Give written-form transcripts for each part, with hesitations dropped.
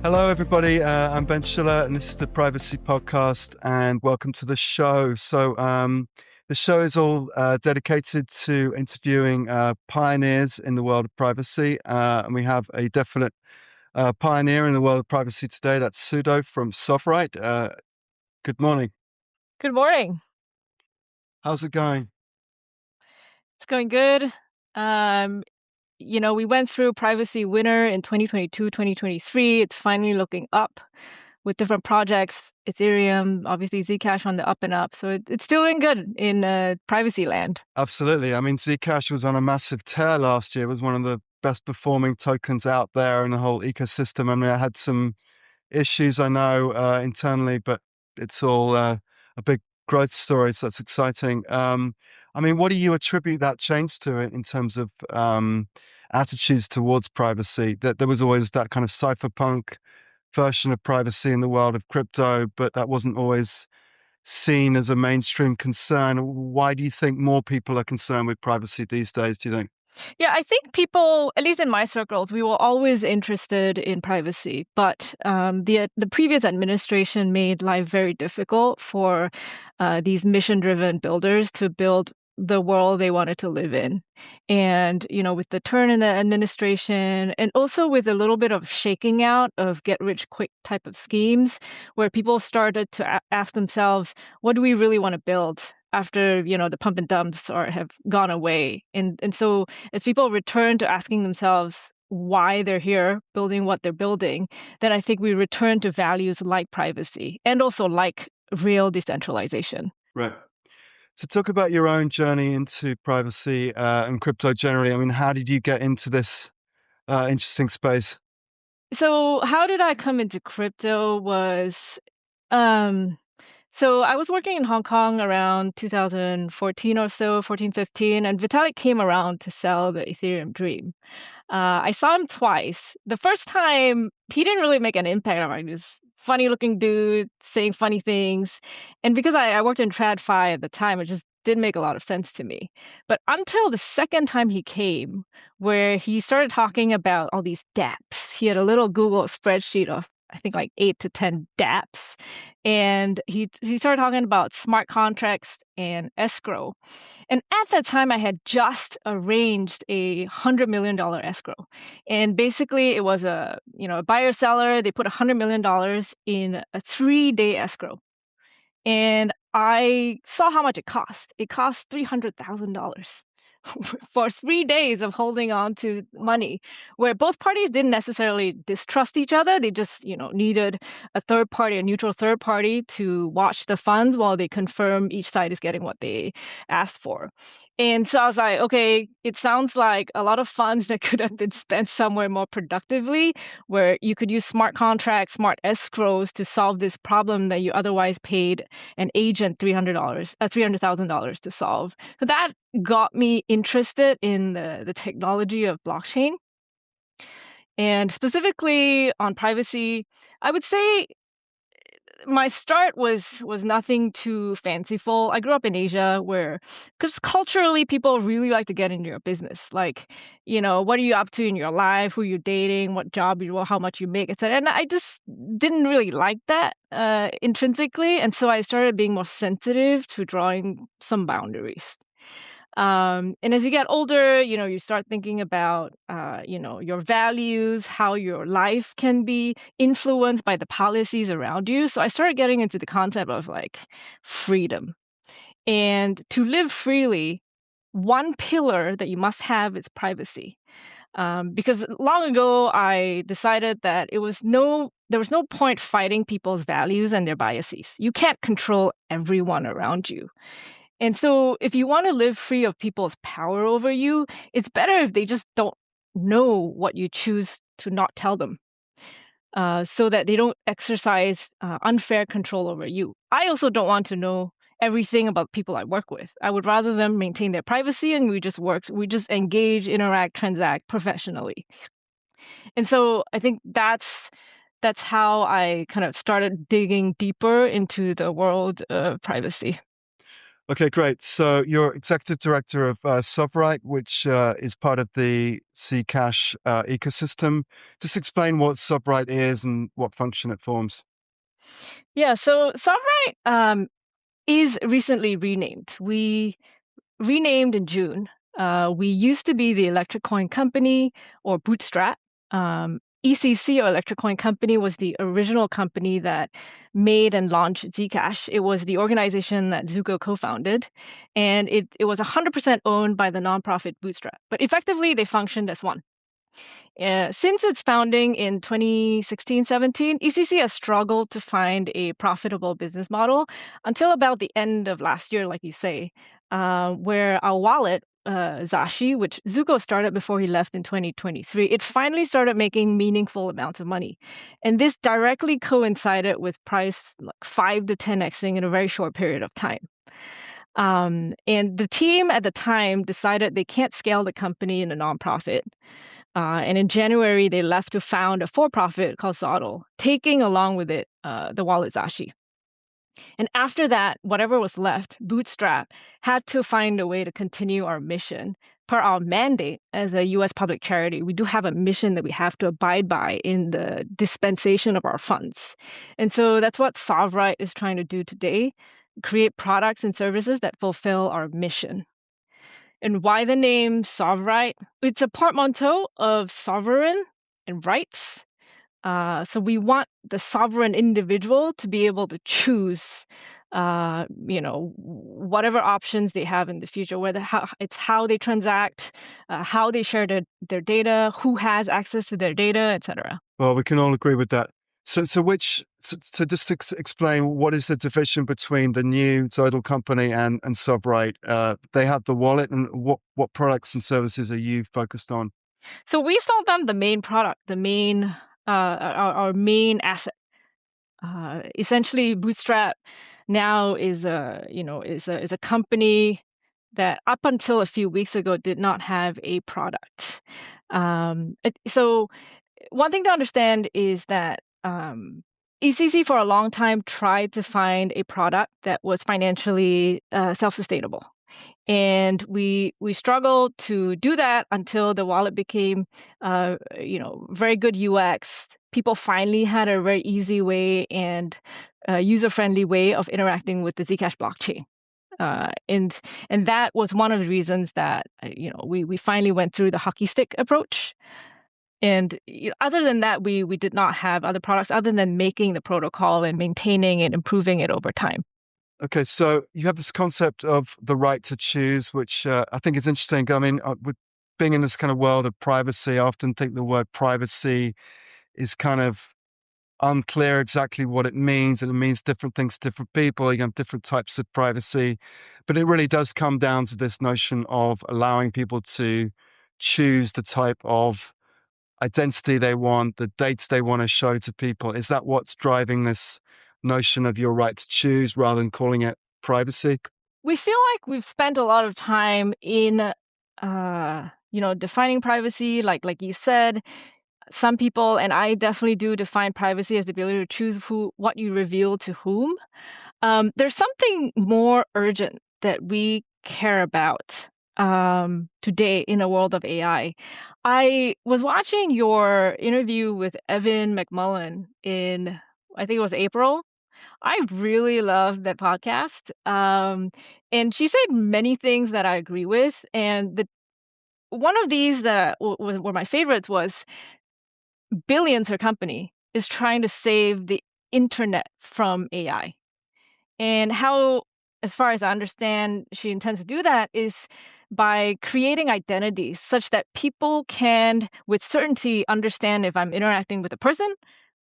Hello, everybody. I'm Ben Schiller, and this is the Privacy Podcast, and welcome to the show. The show is all dedicated to interviewing pioneers in the world of privacy, and we have a definite pioneer in the world of privacy today. That's Sudo from SovRight. Good morning. Good morning. How's it going? It's going good. We went through privacy winter in 2022, 2023. It's finally looking up with different projects. Ethereum, obviously Zcash on the up and up. So it's doing good in privacy land. Absolutely. I mean, Zcash was on a massive tear last year. It was one of the best performing tokens out there in the whole ecosystem. I mean, I had some issues, I know, internally, but it's all a big growth story, so that's exciting. I mean, what do you attribute that change to in terms of attitudes towards privacy? That there was always that kind of cypherpunk version of privacy in the world of crypto, but that wasn't always seen as a mainstream concern. Why do you think more people are concerned with privacy these days, do you think? Yeah, I think people, at least in my circles, we were always interested in privacy, but the previous administration made life very difficult for these mission-driven builders to build the world they wanted to live in. And, with the turn in the administration and also with a little bit of shaking out of get rich quick type of schemes, where people started to ask themselves, what do we really want to build? After the pump and dumps have gone away, and so as people return to asking themselves why they're here building what they're building, then I think we return to values like privacy and also like real decentralization. Right. So talk about your own journey into privacy and crypto generally. I mean, how did you get into this interesting space? So how did I come into crypto was um so I was working in Hong Kong around 2014 or so, 14, 15, and Vitalik came around to sell the Ethereum Dream. I saw him twice. The first time, he didn't really make an impact on me. He was funny looking dude saying funny things. And because I worked in TradFi at the time, it just didn't make a lot of sense to me. But until the second time he came, where he started talking about all these dApps, he had a little Google spreadsheet of I think like 8 to 10 dApps. And he started talking about smart contracts and escrow. And at that time, I had just arranged $100 million escrow. And basically, it was a buyer seller. They put $100 million in a 3-day escrow. And I saw how much it cost. It cost $300,000 for 3 days of holding on to money, where both parties didn't necessarily distrust each other. They just, needed a third party, a neutral third party to watch the funds while they confirm each side is getting what they asked for. And so I was like, okay, it sounds like a lot of funds that could have been spent somewhere more productively, where you could use smart contracts, smart escrows to solve this problem that you otherwise paid an agent $300,000 to solve. So that got me interested in the technology of blockchain. And specifically on privacy, I would say my start was nothing too fanciful. I grew up in Asia where, because culturally people really like to get into your business. Like, what are you up to in your life, who you're dating, what job you do, how much you make, etc. And I just didn't really like that intrinsically. And so I started being more sensitive to drawing some boundaries. And as you get older, you start thinking about, your values, how your life can be influenced by the policies around you. So I started getting into the concept of like freedom. And to live freely, one pillar that you must have is privacy. Because long ago, I decided that there was no point fighting people's values and their biases. You can't control everyone around you. And so if you want to live free of people's power over you, it's better if they just don't know what you choose to not tell them, so that they don't exercise unfair control over you. I also don't want to know everything about people I work with. I would rather them maintain their privacy and we just engage, interact, transact professionally. And so I think that's how I kind of started digging deeper into the world of privacy. Okay, great. So you're executive director of SovRight, which is part of the Zcash ecosystem. Just explain what SovRight is and what function it forms. Yeah, so SovRight is recently renamed. We renamed in June. We used to be the Electric Coin Company or Bootstrap. ECC or Electric Coin Company was the original company that made and launched Zcash. It was the organization that Zuko co-founded, and it was 100% owned by the nonprofit Bootstrap. But effectively, they functioned as one. Since its founding in 2016-17, ECC has struggled to find a profitable business model until about the end of last year, like you say, where our wallet, Zashi, which Zuko started before he left in 2023, it finally started making meaningful amounts of money. And this directly coincided with price like 5 to 10xing in a very short period of time. And the team at the time decided they can't scale the company in a nonprofit. And in January, they left to found a for-profit called Sudo, taking along with it the wallet Zashi. And after that, whatever was left, Bootstrap had to find a way to continue our mission. Per our mandate as a US public charity, we do have a mission that we have to abide by in the dispensation of our funds. And so that's what SovRight is trying to do today, create products and services that fulfill our mission. And why the name SovRight? It's a portmanteau of sovereign and rights. So we want the sovereign individual to be able to choose, whatever options they have in the future, whether it's how they transact, how they share their data, who has access to their data, etc. Well, we can all agree with that. So just to explain, what is the division between the new Zodal company and SovRight? They have the wallet, and what products and services are you focused on? So we sold them the main product, the main our main asset. Essentially, Bootstrap now is a company that up until a few weeks ago did not have a product. So one thing to understand is that ECC for a long time tried to find a product that was financially self-sustainable. And we struggled to do that until the wallet became, very good UX. People finally had a very easy way and user-friendly way of interacting with the Zcash blockchain. And that was one of the reasons that we finally went through the hockey stick approach. And other than that, we did not have other products other than making the protocol and maintaining and improving it over time. Okay, so you have this concept of the right to choose, which I think is interesting. I mean, with being in this kind of world of privacy, I often think the word privacy is kind of unclear exactly what it means, and it means different things to different people. You have different types of privacy, but it really does come down to this notion of allowing people to choose the type of identity they want, the dates they want to show to people. Is that what's driving this notion of your right to choose rather than calling it privacy? We feel like we've spent a lot of time in, defining privacy. Like you said, some people, and I definitely do define privacy as the ability to choose what you reveal to whom. There's something more urgent that we care about today in a world of AI. I was watching your interview with Evan McMullen in, I think it was April. I really loved that podcast. And she said many things that I agree with. And the one of these that were my favorites was Billions, her company, is trying to save the internet from AI. And how, as far as I understand, she intends to do that is by creating identities such that people can, with certainty, understand if I'm interacting with a person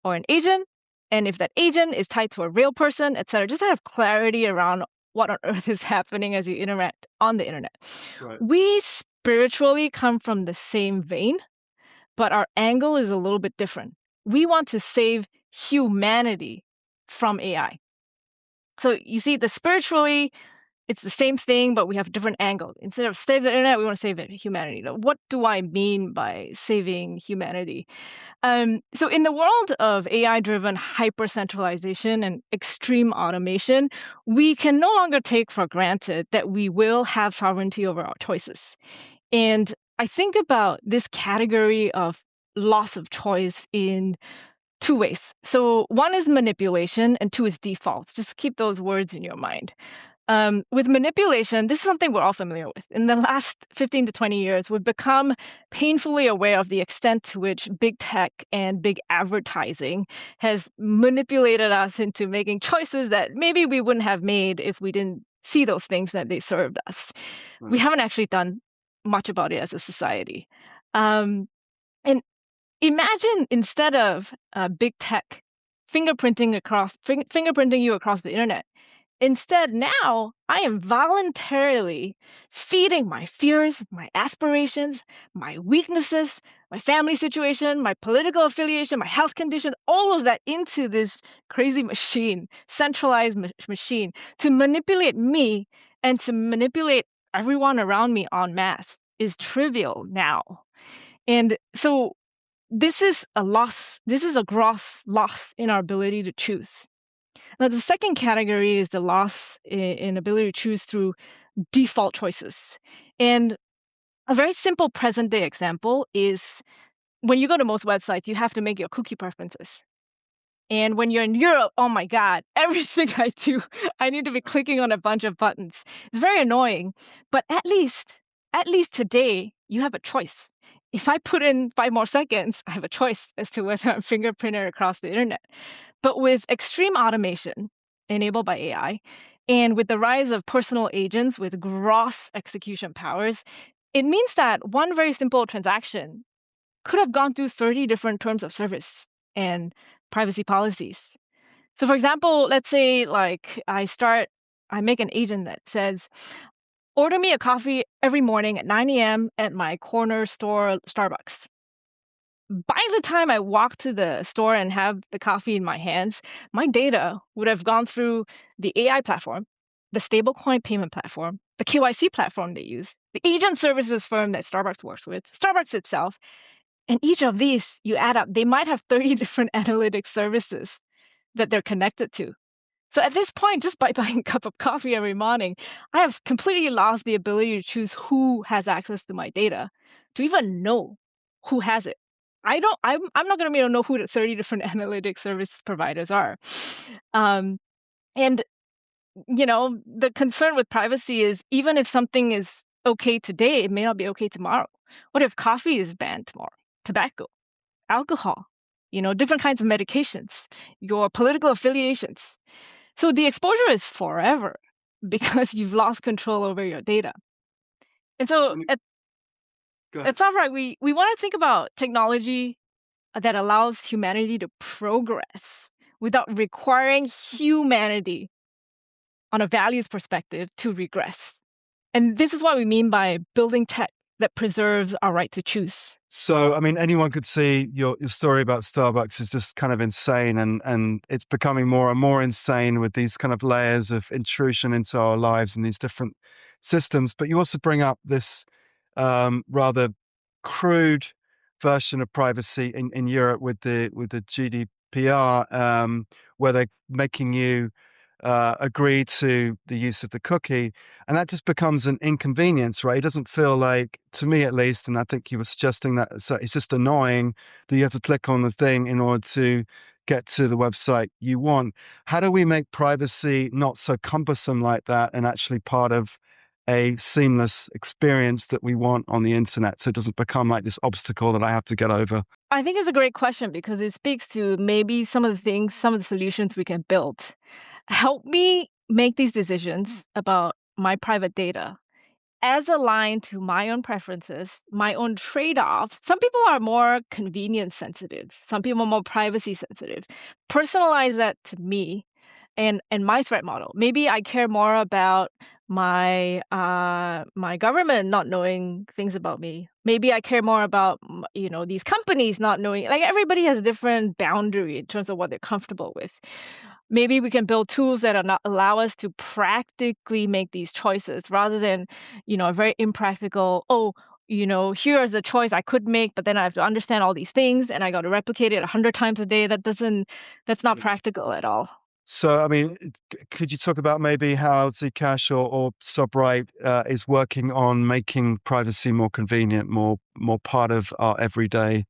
or an agent, and if that agent is tied to a real person, etc. Just to have clarity around what on earth is happening as you interact on the internet. Right. We spiritually come from the same vein, but our angle is a little bit different. We want to save humanity from AI. So you see, the spiritually it's the same thing, but we have a different angle. Instead of save the internet, we want to save humanity. Now, what do I mean by saving humanity? So in the world of AI-driven hyper-centralization and extreme automation, we can no longer take for granted that we will have sovereignty over our choices. And I think about this category of loss of choice in two ways. So one is manipulation and two is defaults. Just keep those words in your mind. With manipulation, this is something we're all familiar with. In the last 15 to 20 years, we've become painfully aware of the extent to which big tech and big advertising has manipulated us into making choices that maybe we wouldn't have made if we didn't see those things that they served us. We haven't actually done much about it as a society. And imagine instead of big tech fingerprinting you across the internet, instead, now I am voluntarily feeding my fears, my aspirations, my weaknesses, my family situation, my political affiliation, my health condition, all of that into this crazy machine, centralized machine to manipulate me and to manipulate everyone around me en masse is trivial now. And so this is a loss. This is a gross loss in our ability to choose. Now, the second category is the loss in ability to choose through default choices. And a very simple present day example is when you go to most websites, you have to make your cookie preferences. And when you're in Europe, oh my God, everything I do, I need to be clicking on a bunch of buttons. It's very annoying, but at least today, you have a choice. If I put in 5 more seconds, I have a choice as to whether I'm fingerprinted across the internet. But with extreme automation enabled by AI, and with the rise of personal agents with gross execution powers, it means that one very simple transaction could have gone through 30 different terms of service and privacy policies. So for example, let's say like I make an agent that says, order me a coffee every morning at 9 a.m. at my corner store Starbucks. By the time I walk to the store and have the coffee in my hands, my data would have gone through the AI platform, the stablecoin payment platform, the KYC platform they use, the agent services firm that Starbucks works with, Starbucks itself. And each of these, you add up, they might have 30 different analytics services that they're connected to. So at this point, just by buying a cup of coffee every morning, I have completely lost the ability to choose who has access to my data, to even know who has it. I'm not going to be able to know who the 30 different analytics service providers are. And the concern with privacy is even if something is okay today, it may not be okay tomorrow. What if coffee is banned tomorrow? Tobacco, alcohol, different kinds of medications, your political affiliations. So the exposure is forever because you've lost control over your data. And so at SovRight, we want to think about technology that allows humanity to progress without requiring humanity on a values perspective to regress. And this is what we mean by building tech that preserves our right to choose. So, I mean, anyone could see your story about Starbucks is just kind of insane, and it's becoming more and more insane with these kind of layers of intrusion into our lives and these different systems. But you also bring up this rather crude version of privacy in Europe with the GDPR, where they're making you agree to the use of the cookie, and that just becomes an inconvenience, right? It doesn't feel like, to me at least, and I think you were suggesting that, so it's just annoying that you have to click on the thing in order to get to the website you want. How do we make privacy not so cumbersome like that and actually part of a seamless experience that we want on the internet, so it doesn't become like this obstacle that I have to get over? I think it's a great question because it speaks to maybe some of the solutions we can build. Help me make these decisions about my private data as aligned to my own preferences, my own trade-offs. Some people are more convenience sensitive. Some people are more privacy sensitive. Personalize that to me and my threat model. Maybe I care more about my government not knowing things about me. Maybe I care more about these companies not knowing. Like everybody has a different boundary in terms of what they're comfortable with. maybe we can build tools that allow us to practically make these choices rather than, a very impractical, here's the choice I could make, but then I have to understand all these things and I got to replicate it 100 times a day. That's not practical at all. So, I mean, could you talk about maybe how Zcash or SovRight is working on making privacy more convenient, more part of our everyday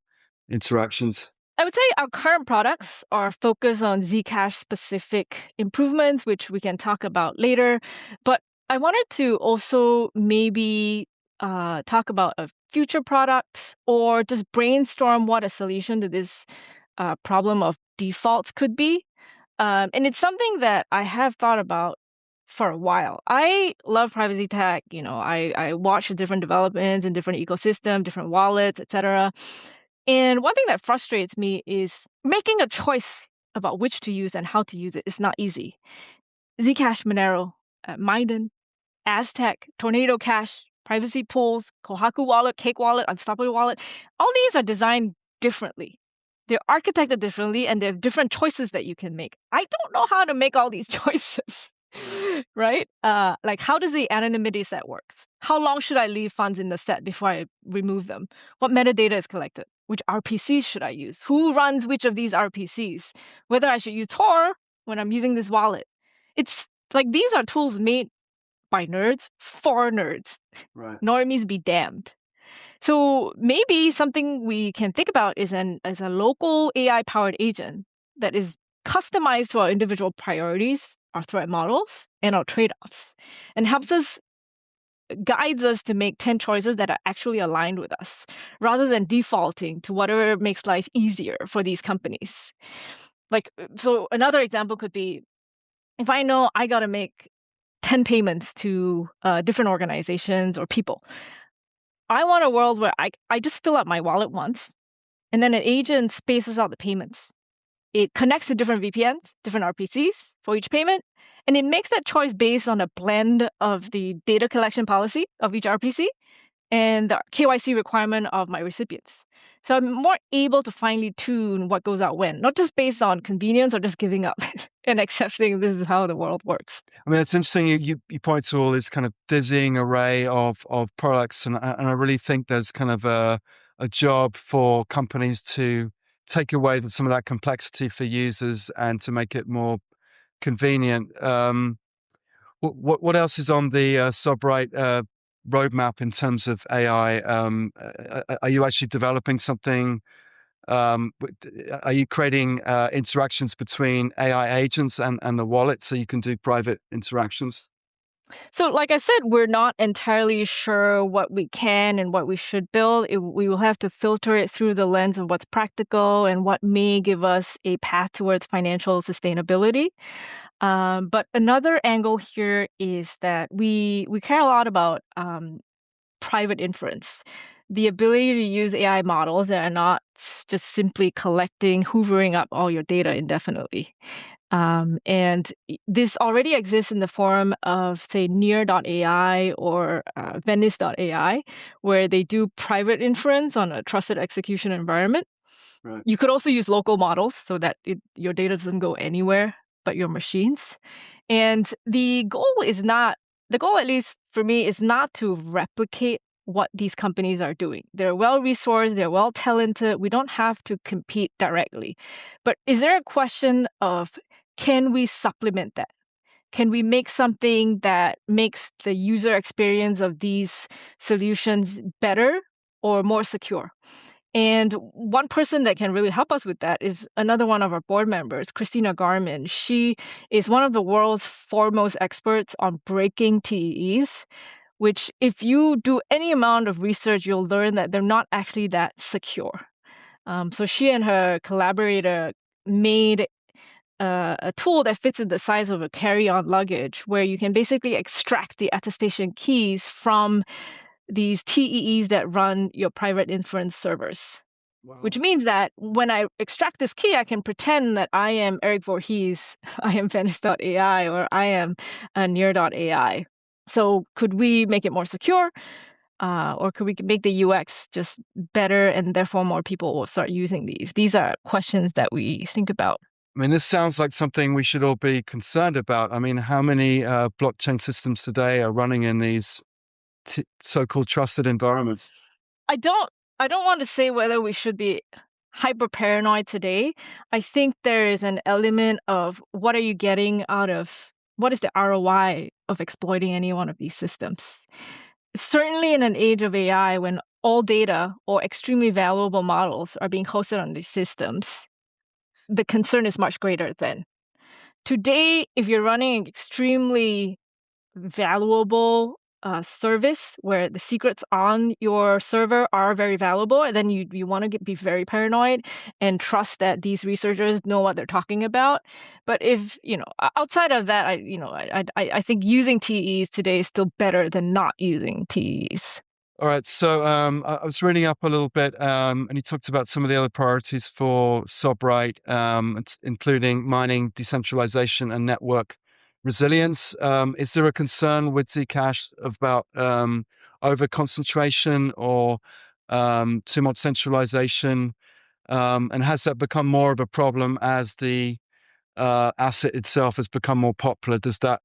interactions? I would say our current products are focused on Zcash specific improvements, which we can talk about later. But I wanted to also maybe talk about a future product or just brainstorm what a solution to this problem of defaults could be. And it's something that I have thought about for a while. I love privacy tech. I watch the different developments in different ecosystems, different wallets, etc. And one thing that frustrates me is making a choice about which to use and how to use it is not easy. Zcash, Monero, Maiden, Aztec, Tornado Cash, Privacy Pools, Kohaku Wallet, Cake Wallet, Unstoppable Wallet, all these are designed differently. They're architected differently and they have different choices that you can make. I don't know how to make all these choices, right? Like how does the anonymity set work? How long should I leave funds in the set before I remove them? What metadata is collected? Which RPCs should I use? Who runs which of these RPCs? Whether I should use Tor when I'm using this wallet. It's like these are tools made by nerds for nerds. Right. Normies be damned. So maybe something we can think about is a local AI powered agent that is customized to our individual priorities, our threat models, and our trade-offs, and guides us to make 10 choices that are actually aligned with us, rather than defaulting to whatever makes life easier for these companies. So another example could be, if I know I got to make 10 payments to different organizations or people, I want a world where I just fill up my wallet once, and then an agent spaces out the payments. It connects to different VPNs, different RPCs for each payment, and it makes that choice based on a blend of the data collection policy of each RPC and the KYC requirement of my recipients. So I'm more able to finely tune what goes out when, not just based on convenience or just giving up and accepting this is how the world works. I mean, it's interesting you point to all this kind of dizzying array of products, and I really think there's kind of a job for companies to take away some of that complexity for users and to make it more convenient. What else is on the SovRight roadmap in terms of AI? Are you actually developing something? Are you creating interactions between AI agents and the wallet so you can do private interactions? So, like I said, we're not entirely sure what we can and what we should build. We will have to filter it through the lens of what's practical and what may give us a path towards financial sustainability. But another angle here is that we care a lot about private inference, the ability to use AI models that are not just simply hoovering up all your data indefinitely. And this already exists in the form of, say, near.ai or Venice.ai, where they do private inference on a trusted execution environment. Right. You could also use local models so that your data doesn't go anywhere but your machines. And the goal, at least for me, is not to replicate what these companies are doing. They're well resourced, they're well talented. We don't have to compete directly. But is there a question of, can we supplement that? Can we make something that makes the user experience of these solutions better or more secure? And one person that can really help us with that is another one of our board members, Christina Garman. She is one of the world's foremost experts on breaking TEEs, which if you do any amount of research, you'll learn that they're not actually that secure. So she and her collaborator made a tool that fits in the size of a carry-on luggage, where you can basically extract the attestation keys from these TEEs that run your private inference servers. Wow. Which means that when I extract this key, I can pretend that I am Eric Voorhees, I am Venice.ai, or I am Near.ai. So could we make it more secure? Or could we make the UX just better and therefore more people will start using these? These are questions that we think about. I mean, this sounds like something we should all be concerned about. I mean, how many blockchain systems today are running in these so-called trusted environments? I don't I don't want to say whether we should be hyper paranoid today. I think there is an element of what are you getting out of what is the ROI of exploiting any one of these systems? Certainly in an age of AI when all data or extremely valuable models are being hosted on these systems, the concern is much greater then. Today, if you're running an extremely valuable service where the secrets on your server are very valuable, and then you want to be very paranoid and trust that these researchers know what they're talking about. But if outside of that, I think using TEs today is still better than not using TEs. All right. So I was reading up a little bit, and you talked about some of the other priorities for SovRight, including mining, decentralization, and network resilience. Is there a concern with Zcash about over concentration or too much centralization? And has that become more of a problem as the asset itself has become more popular? Does that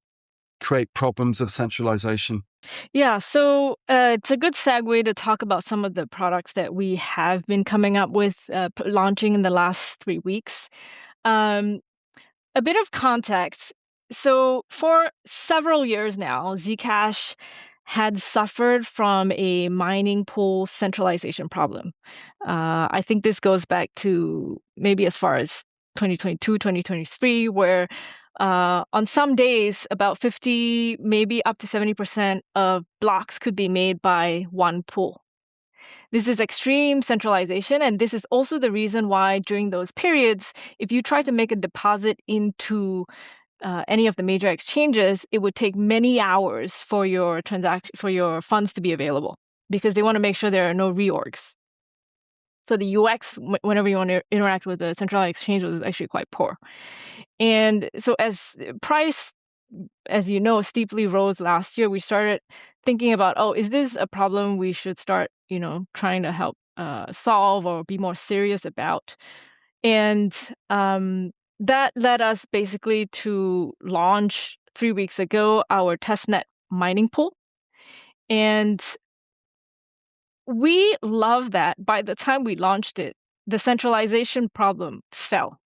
create problems of centralization? Yeah, so it's a good segue to talk about some of the products that we have been coming up with, launching in the last 3 weeks. Um, a bit of context. So for several years now, Zcash had suffered from a mining pool centralization problem. I think this goes back to maybe as far as 2022, 2023, where on some days, about 50, maybe up to 70% of blocks could be made by one pool. This is extreme centralization, and this is also the reason why during those periods, if you try to make a deposit into any of the major exchanges, it would take many hours for your funds to be available because they want to make sure there are no reorgs. So the UX, whenever you want to interact with a centralized exchange, was actually quite poor. And so as price, as you know, steeply rose last year, we started thinking about, oh, is this a problem we should start, trying to help solve or be more serious about? And that led us basically to launch 3 weeks ago our testnet mining pool. And we love that by the time we launched it, the centralization problem fell.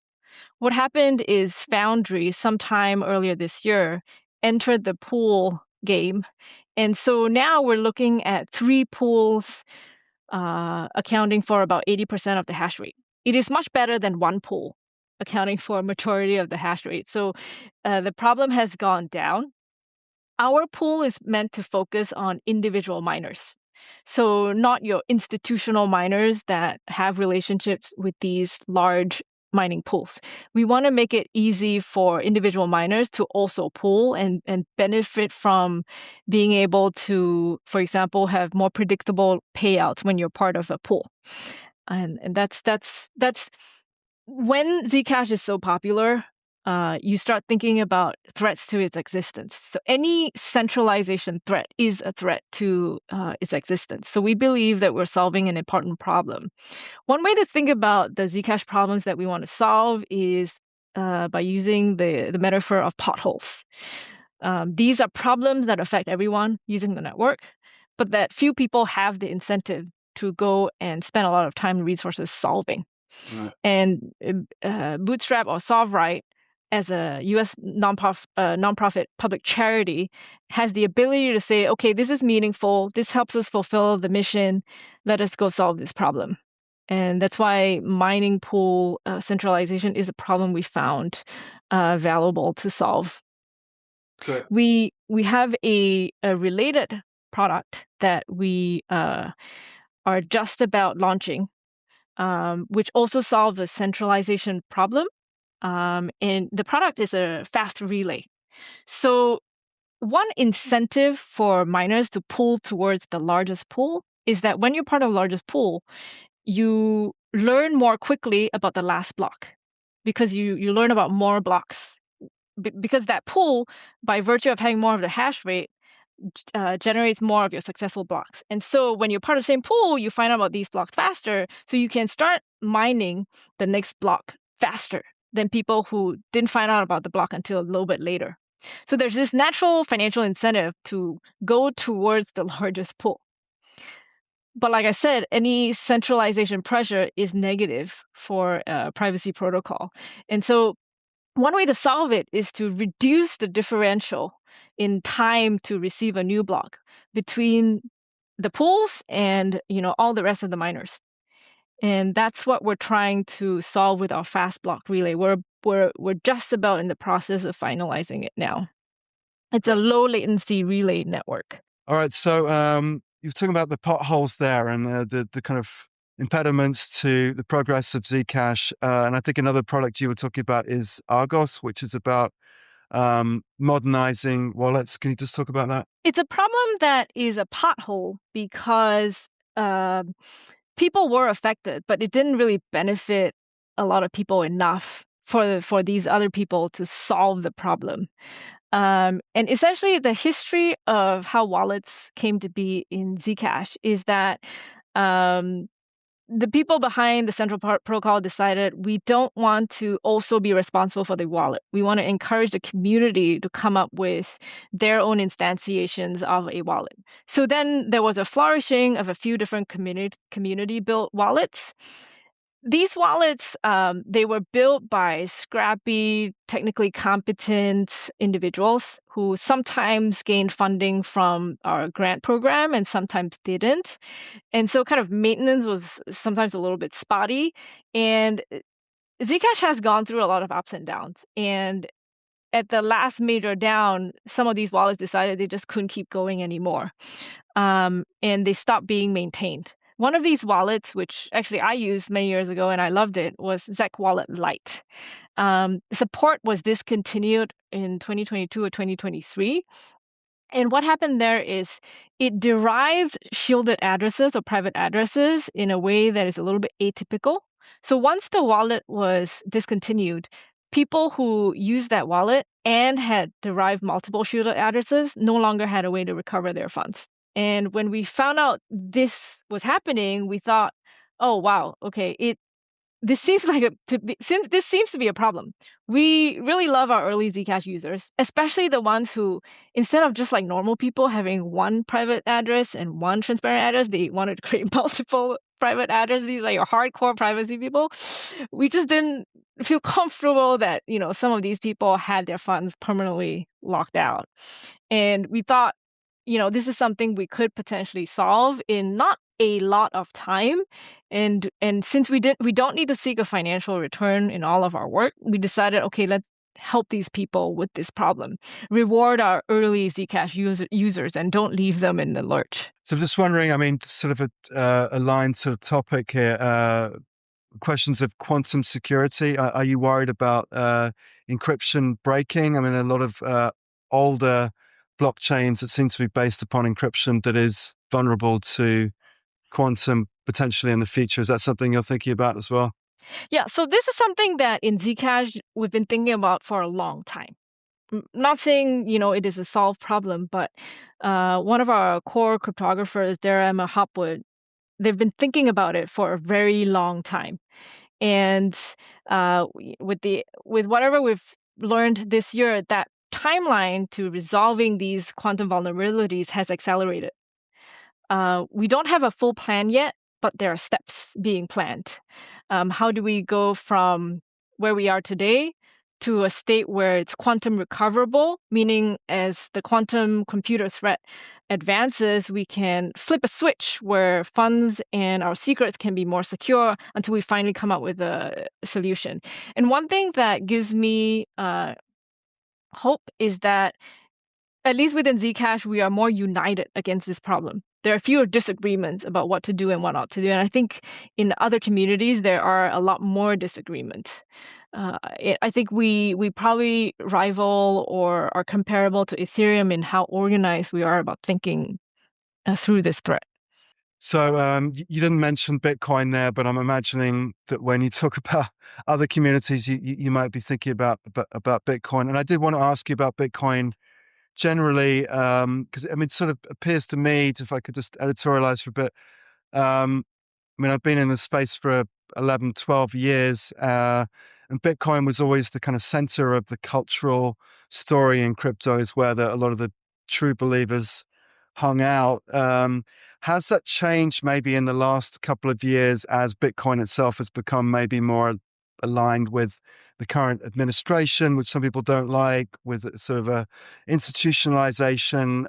What happened is Foundry, sometime earlier this year, entered the pool game. And so now we're looking at three pools accounting for about 80% of the hash rate. It is much better than one pool accounting for a majority of the hash rate. So the problem has gone down. Our pool is meant to focus on individual miners. So not your institutional miners that have relationships with these large mining pools. We want to make it easy for individual miners to also pool and benefit from being able to, for example, have more predictable payouts when you're part of a pool. And that's when Zcash is so popular, you start thinking about threats to its existence. So any centralization threat is a threat to its existence. So we believe that we're solving an important problem. One way to think about the Zcash problems that we want to solve is by using the metaphor of potholes. These are problems that affect everyone using the network, but that few people have the incentive to go and spend a lot of time and resources solving. Right. And Bootstrap or SovRight, as a U.S. nonprofit public charity, has the ability to say, okay, this is meaningful. This helps us fulfill the mission. Let us go solve this problem. And that's why mining pool centralization is a problem we found valuable to solve. Good. We have a related product that we are just about launching, which also solves a centralization problem. And the product is a fast relay. So one incentive for miners to pull towards the largest pool is that when you're part of the largest pool, you learn more quickly about the last block because you learn about more blocks. Because that pool, by virtue of having more of the hash rate, generates more of your successful blocks. And so when you're part of the same pool, you find out about these blocks faster, so you can start mining the next block faster than people who didn't find out about the block until a little bit later. So there's this natural financial incentive to go towards the largest pool. But like I said, any centralization pressure is negative for privacy protocol. And so one way to solve it is to reduce the differential in time to receive a new block between the pools and all the rest of the miners. And that's what we're trying to solve with our fast block relay. We're just about in the process of finalizing it now. It's a low latency relay network. All right. So you were talking about the potholes there and the kind of impediments to the progress of Zcash. And I think another product you were talking about is Argos, which is about modernizing wallets. Can you just talk about that? It's a problem that is a pothole because people were affected, but it didn't really benefit a lot of people enough for these other people to solve the problem. And essentially, the history of how wallets came to be in Zcash is that the people behind the central protocol decided we don't want to also be responsible for the wallet. We want to encourage the community to come up with their own instantiations of a wallet. So then there was a flourishing of a few different community-built wallets. These wallets, they were built by scrappy, technically competent individuals who sometimes gained funding from our grant program and sometimes didn't. And so kind of maintenance was sometimes a little bit spotty. And Zcash has gone through a lot of ups and downs. And at the last major down, some of these wallets decided they just couldn't keep going anymore. And they stopped being maintained. One of these wallets, which actually I used many years ago and I loved it, was Zec Wallet Lite. Support was discontinued in 2022 or 2023. And what happened there is it derived shielded addresses or private addresses in a way that is a little bit atypical. So once the wallet was discontinued, people who used that wallet and had derived multiple shielded addresses no longer had a way to recover their funds. And when we found out this was happening, we thought, oh wow, okay, this seems to be a problem. We really love our early Zcash users, especially the ones who, instead of just like normal people having one private address and one transparent address, they wanted to create multiple private addresses. These are your hardcore privacy people. We just didn't feel comfortable that some of these people had their funds permanently locked out, and we thought this is something we could potentially solve in not a lot of time. And since we don't need to seek a financial return in all of our work, we decided, okay, let's help these people with this problem. Reward our early Zcash users and don't leave them in the lurch. So I'm just wondering, I mean, sort of a line sort of topic here, questions of quantum security. Are you worried about encryption breaking? I mean, a lot of older blockchains that seem to be based upon encryption that is vulnerable to quantum potentially in the future. Is that something you're thinking about as well? Yeah, so this is something that in Zcash we've been thinking about for a long time. Not saying, it is a solved problem, but one of our core cryptographers, Emma Hopwood, they've been thinking about it for a very long time. And with whatever we've learned this year, that timeline to resolving these quantum vulnerabilities has accelerated. We don't have a full plan yet, but there are steps being planned. How do we go from where we are today to a state where it's quantum recoverable, meaning as the quantum computer threat advances, we can flip a switch where funds and our secrets can be more secure until we finally come up with a solution. And one thing that gives me hope is that at least within Zcash, we are more united against this problem. There are fewer disagreements about what to do and what not to do. And I think in other communities, there are a lot more disagreements. I think we probably rival or are comparable to Ethereum in how organized we are about thinking through this threat. So you didn't mention Bitcoin there, but I'm imagining that when you talk about other communities, you might be thinking about Bitcoin. And I did want to ask you about Bitcoin generally, because I mean, it sort of appears to me, if I could just editorialize for a bit, I mean, I've been in this space for 11, 12 years, and and Bitcoin was always the kind of center of the cultural story in cryptos, where a lot of the true believers hung out. Has that changed maybe in the last couple of years as Bitcoin itself has become maybe more aligned with the current administration, which some people don't like, with sort of a institutionalization,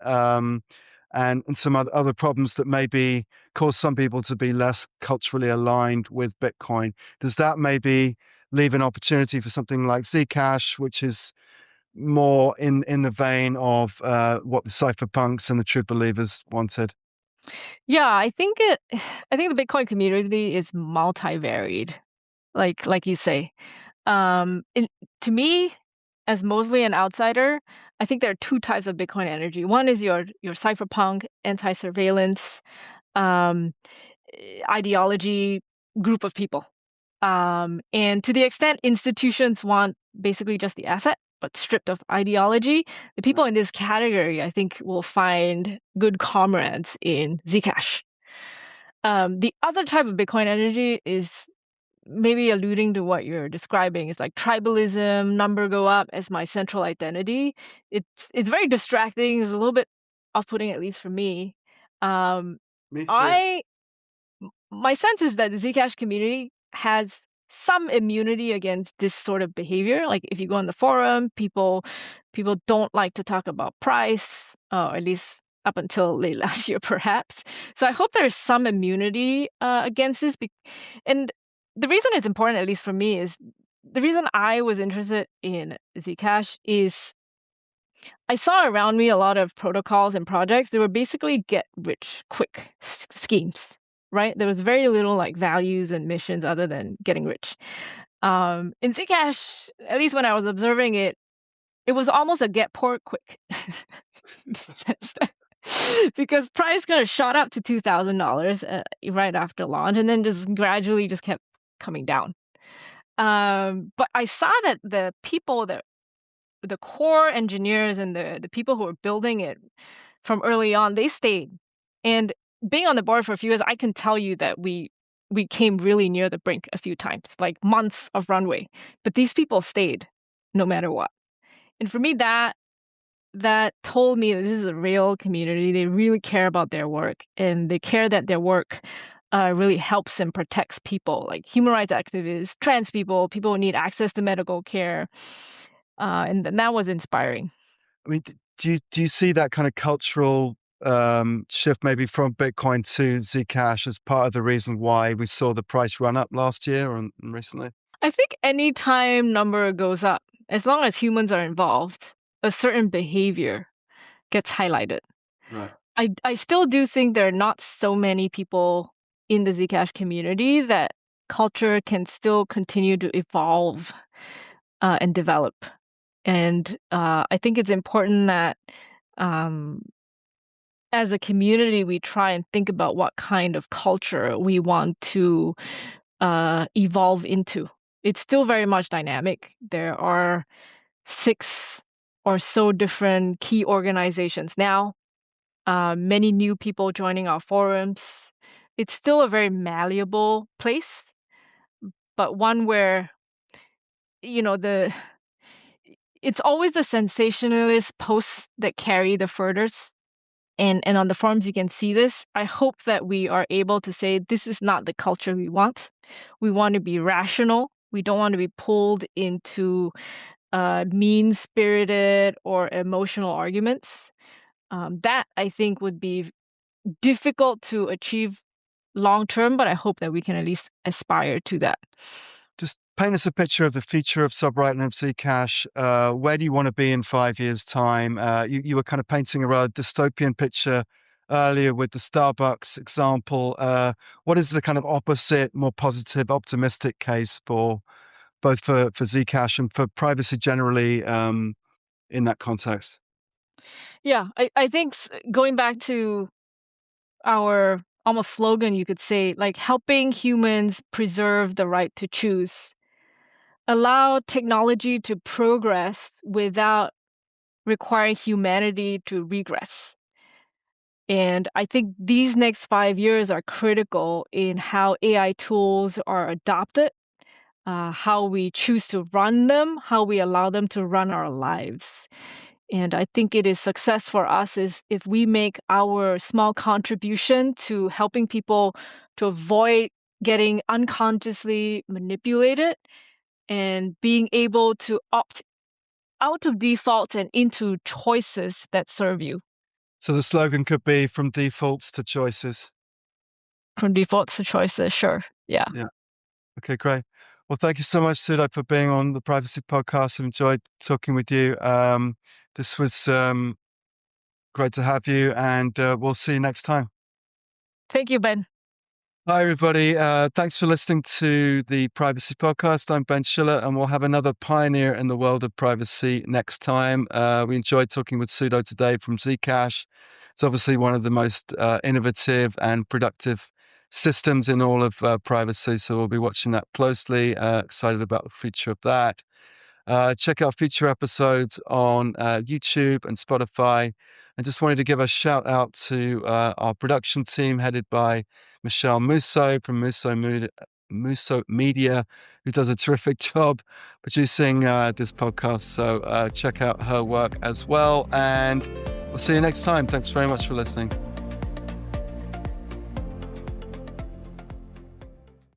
and some other problems that maybe cause some people to be less culturally aligned with Bitcoin? Does that maybe leave an opportunity for something like Zcash, which is more in the vein of what the cypherpunks and the true believers wanted? Yeah, I think the Bitcoin community is multivariate, like you say. In, to me, as mostly an outsider, I think there are two types of Bitcoin energy. One is your cypherpunk, anti-surveillance, um, ideology group of people. And to the extent institutions want basically just the asset, but stripped of ideology, the people in this category, I think, will find good comrades in Zcash. The other type of Bitcoin energy is maybe alluding to what you're describing. It's like tribalism, number go up as my central identity. It's very distracting. It's a little bit off-putting, at least for me. Um, Me too. I my sense is that the Zcash community has some immunity against this sort of behavior. Like if you go on the forum, people don't like to talk about price, or at least up until late last year, perhaps. So I hope there's some immunity against this. And the reason it's important, at least for me, is the reason I was interested in Zcash is I saw around me a lot of protocols and projects. They were basically get rich quick schemes, right? There was very little like values and missions other than getting rich. In Zcash, at least when I was observing it, it was almost a get poor quick because price kind of shot up to $2,000 right after launch, and then just gradually just kept coming down. But I saw that the core engineers and the people who were building it from early on, they stayed. And being on the board for a few years, I can tell you that we came really near the brink a few times, like months of runway. But these people stayed no matter what. And for me, that told me that this is a real community. They really care about their work, and they care that their work really helps and protects people like human rights activists, trans people, people who need access to medical care. And that was inspiring. I mean, do you see that kind of cultural shift maybe from Bitcoin to Zcash as part of the reason why we saw the price run up last year and recently? I think any time number goes up, as long as humans are involved, a certain behavior gets highlighted. Right. I still do think there are not so many people in the Zcash community that culture can still continue to evolve and develop. And I think it's important that um, as a community, we try and think about what kind of culture we want to evolve into. It's still very much dynamic. There are 6 or so different key organizations now, many new people joining our forums. It's still a very malleable place, but one where, you know, it's always the sensationalist posts that carry the furthest. And on the forums, you can see this. I hope that we are able to say this is not the culture we want. We want to be rational. We don't want to be pulled into mean-spirited or emotional arguments. That I think would be difficult to achieve long term, but I hope that we can at least aspire to that. Just paint us a picture of the future of SovRight and of Zcash. Where do you want to be in 5 years' time? You were kind of painting a rather dystopian picture earlier with the Starbucks example. What is the kind of opposite, more positive, optimistic case for both for Zcash and for privacy generally in that context? Yeah, I think going back to our almost slogan, you could say, like helping humans preserve the right to choose, allow technology to progress without requiring humanity to regress. And I think these next 5 years are critical in how AI tools are adopted, how we choose to run them, how we allow them to run our lives. And I think it is success for us is if we make our small contribution to helping people to avoid getting unconsciously manipulated and being able to opt out of default and into choices that serve you. So the slogan could be from defaults to choices. From defaults to choices, sure. Yeah. Yeah. Okay, great. Well, thank you so much, Sudo, for being on the Privacy Podcast. I've enjoyed talking with you. This was great to have you, and we'll see you next time. Thank you, Ben. Hi, everybody. Thanks for listening to the Privacy Podcast. I'm Ben Schiller, and we'll have another pioneer in the world of privacy next time. We enjoyed talking with Sudo today from Zcash. It's obviously one of the most innovative and productive systems in all of privacy, so we'll be watching that closely. Excited about the future of that. Check out future episodes on YouTube and Spotify. And just wanted to give a shout out to our production team headed by Michelle Musso from Musso Media, who does a terrific job producing this podcast. So check out her work as well. And we'll see you next time. Thanks very much for listening.